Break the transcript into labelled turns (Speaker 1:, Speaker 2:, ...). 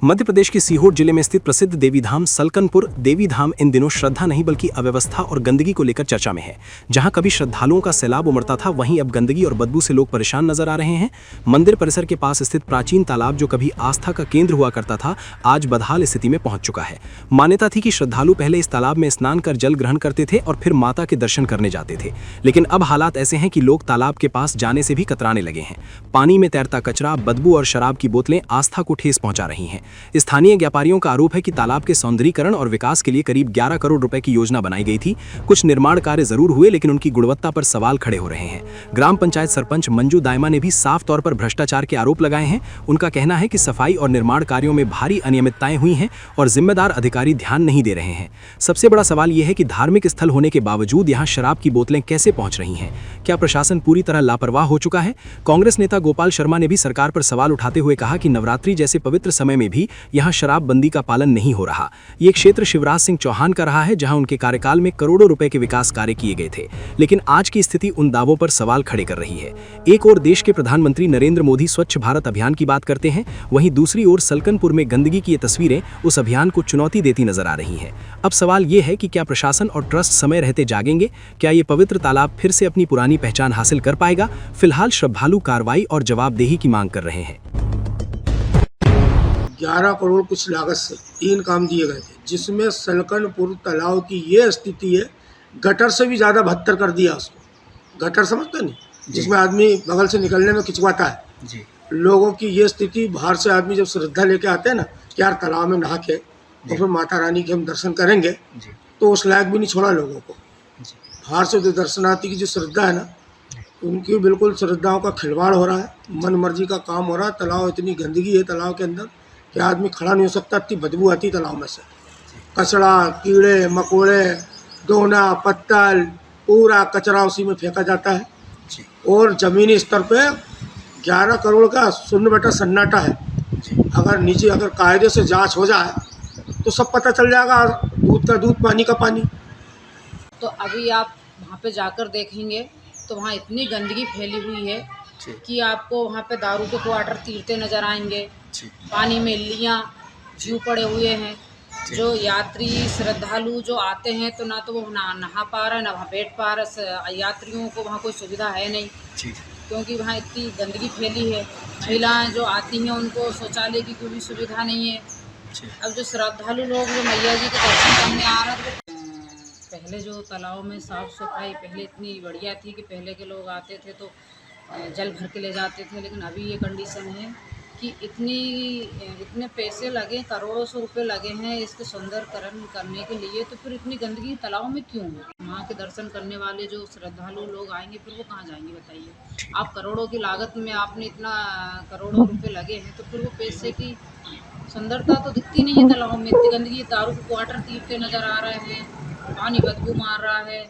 Speaker 1: मध्य प्रदेश के सीहोर जिले में स्थित प्रसिद्ध देवीधाम सलकनपुर देवीधाम इन दिनों श्रद्धा नहीं बल्कि अव्यवस्था और गंदगी को लेकर चर्चा में है। जहां कभी श्रद्धालुओं का सैलाब उमड़ता था, वहीं अब गंदगी और बदबू से लोग परेशान नजर आ रहे हैं। मंदिर परिसर के पास स्थित प्राचीन तालाब, जो कभी आस्था का केंद्र हुआ करता था, आज बदहाल स्थिति में पहुंच चुका है। मान्यता थी कि श्रद्धालु पहले इस तालाब में स्नान कर जल ग्रहण करते थे और फिर माता के दर्शन करने जाते थे, लेकिन अब हालात ऐसे हैं कि लोग तालाब के पास जाने से भी कतराने लगे हैं। पानी में तैरता कचरा, बदबू और शराब की बोतलें आस्था को ठेस पहुंचा रही हैं। स्थानीय व्यापारियों का आरोप है कि तालाब के सौंदर्यीकरण और विकास के लिए करीब 11 करोड़ रुपए की योजना बनाई गई थी। कुछ निर्माण कार्य जरूर हुए, लेकिन उनकी गुणवत्ता पर सवाल खड़े हो रहे हैं। ग्राम पंचायत सरपंच मंजू दायमा ने भी साफ तौर पर भ्रष्टाचार के आरोप लगाए हैं। उनका कहना है कि सफाई और निर्माण कार्यों में भारी अनियमितताएं हुई हैं और जिम्मेदार अधिकारी ध्यान नहीं दे रहे हैं। सबसे बड़ा सवाल यह है कि धार्मिक स्थल होने के बावजूद यहां शराब की बोतलें कैसे पहुंच रही हैं? क्या प्रशासन पूरी तरह लापरवाह हो चुका है? कांग्रेस नेता गोपाल शर्मा ने भी सरकार पर सवाल उठाते हुए कहा कि नवरात्रि जैसे पवित्र समय में भी यहां शराबबंदी का पालन नहीं हो रहा। ये क्षेत्र शिवराज सिंह चौहान का रहा है, जहां उनके कार्यकाल में करोड़ों रुपए के विकास कार्य किए गए थे, लेकिन आज की स्थिति उन दावों पर सवाल खड़े कर रही है। एक ओर देश के प्रधानमंत्री नरेंद्र मोदी स्वच्छ भारत अभियान की बात करते हैं, वहीं दूसरी ओर सलकनपुर में गंदगी की ये तस्वीरें उस अभियान को चुनौती देती नजर आ रही हैं। अब सवाल ये है कि क्या प्रशासन और ट्रस्ट समय रहते जागेंगे? क्या ये पवित्र तालाब फिर से अपनी पुरानी पहचान हासिल कर पाएगा? फिलहाल श्रद्धालु कार्रवाई और जवाबदेही की मांग कर रहे हैं।
Speaker 2: 11 करोड़ कुछ लागत से 3 काम दिए गए थे, जिसमें सलकनपुर तालाब की ये स्थिति है, गटर से भी ज़्यादा बदतर कर दिया उसको। गटर समझते नहीं, जिसमें आदमी बगल से निकलने में खिंचवाता है जी। लोगों की ये स्थिति, बाहर से आदमी जब श्रद्धा लेके आते हैं ना कि यार तालाब में नहा के और फिर माता रानी के हम दर्शन करेंगे जी, तो उस लायक भी नहीं छोड़ा लोगों को। बाहर से जो दर्शनार्थी की जो श्रद्धा है ना, उनकी बिल्कुल श्रद्धाओं का खिलवाड़ हो रहा है, मन मर्जी का काम हो रहा है। तालाब इतनी गंदगी है तालाब के अंदर कि आदमी खड़ा नहीं हो सकता, इतनी बदबू आती तालाब में से। कचरा, कीड़े मकोड़े, दोना पत्तल, पूरा कचरा उसी में फेंका जाता है और ज़मीनी स्तर पे 11 करोड़ का शून्य बटा सन्नाटा है। अगर कायदे से जांच हो जाए तो सब पता चल जाएगा, दूध का दूध, पानी का पानी।
Speaker 3: तो अभी आप वहाँ पे जाकर देखेंगे तो वहाँ इतनी गंदगी फैली हुई है कि आपको वहाँ पे दारू के क्वार्टर तीरते नज़र आएंगे। पानी में इल्लियाँ जीव पड़े हुए हैं। जो यात्री श्रद्धालु जो आते हैं तो ना तो वो नहा पा रहे, ना वहाँ बैठ पा रहे। यात्रियों को वहाँ कोई सुविधा है नहीं, क्योंकि वहाँ इतनी गंदगी फैली है। महिलाएं जो आती हैं उनको शौचालय की कोई भी सुविधा नहीं है। अब जो श्रद्धालु लोग जो मैया जी के दर्शन करने आ रहे थे, पहले जो तालाब में साफ़ सफाई पहले इतनी बढ़िया थी कि पहले के लोग आते थे तो जल भर के ले जाते थे, लेकिन अभी ये कंडीशन है कि इतने पैसे लगे, करोड़ों सौ रुपए लगे हैं इसके सौंदर्यकरण करने के लिए, तो फिर इतनी गंदगी तालाब में क्यों है? माँ के दर्शन करने वाले जो श्रद्धालु लोग आएंगे फिर वो कहाँ जाएंगे बताइए? आप करोड़ों की लागत में आपने इतना करोड़ों रुपए लगे हैं, तो फिर वो पैसे की सुंदरता तो दिखती नहीं है तालाब में। इतनी गंदगी, दारू के क्वार्टर तीरते नज़र आ रहे हैं, पानी बदबू मार रहा है।